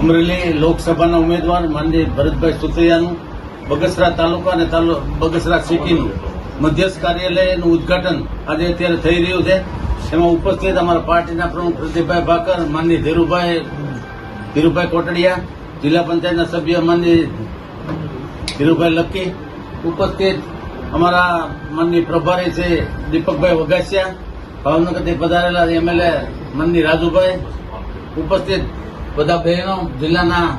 અમરેલી લોકસભાના ઉમેદવાર માનનીય ભરતભાઈ સુતરિયાનું બગસરા તાલુકા અને બગસરા સિટીનું મધ્યસ્થ કાર્યાલયનું ઉદઘાટન આજે અત્યારે થઈ રહ્યું છે. એમાં ઉપસ્થિત અમારા પાર્ટીના પ્રમુખ પ્રદીપભાઈ ભાકર, માનનીય ધીરુભાઈ કોટડિયા, જિલ્લા પંચાયતના સભ્ય માનનીય ધીરુભાઈ લક્કી, ઉપસ્થિત અમારા માનનીય પ્રભારી છે દીપકભાઈ વઘાસિયા, ભાવનગરથી પધારેલા એમએલએ માનનીય રાજુભાઈ, ઉપસ્થિત બધા બહેનો, જિલ્લાના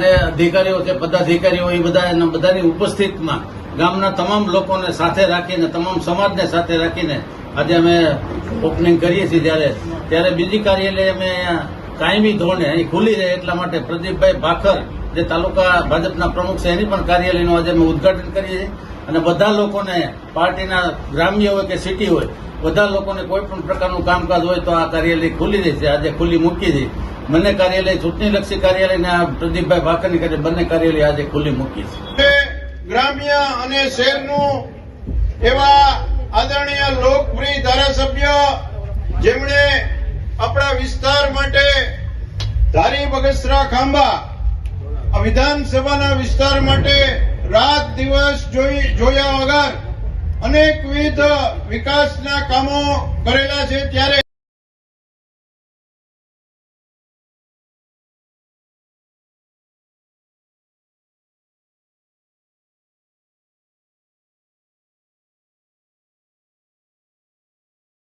જે અધિકારીઓ છે, પદાધિકારીઓ, એ બધાની ઉપસ્થિતિમાં ગામના તમામ લોકોને સાથે રાખીને, તમામ સમાજને સાથે રાખીને આજે અમે ઓપનિંગ કરીએ છીએ. ત્યારે બીજી કાર્યાલય અમે કાયમી ધોરણે અહીં ખુલ્લી રહે એટલા માટે પ્રદીપભાઈ ભાકર, જે તાલુકા ભાજપના પ્રમુખ છે, એની પણ કાર્યાલયનું આજે અમે ઉદઘાટન કરીએ છીએ. અને બધા લોકોને, પાર્ટીના ગ્રામ્ય હોય કે સિટી હોય, બધા લોકોને કોઈ પણ પ્રકારનું કામકાજ હોય તો આ કાર્યાલય ખુલ્લી રહેશે. આજે ખુલ્લી મૂકી છે. બંને કાર્યાલય, ચૂંટણીલક્ષી કાર્યાલય અને આ પ્રદીપભાઈ ભાકરની કાર્યાલય, બંને કાર્યાલય આજે ખુલ્લી મૂકી છે. ગ્રામ્ય અને શહેરનું એવા આદરણીય લોકપ્રિય ધારાસભ્ય, જેમણે આપણા વિસ્તાર માટે ધારી બગસરા ખાંભા વિધાનસભાના વિસ્તાર માટે રાત દિવસ જોયા વગર અનેકવિધ વિકાસના કામો કરેલા છે. ત્યારે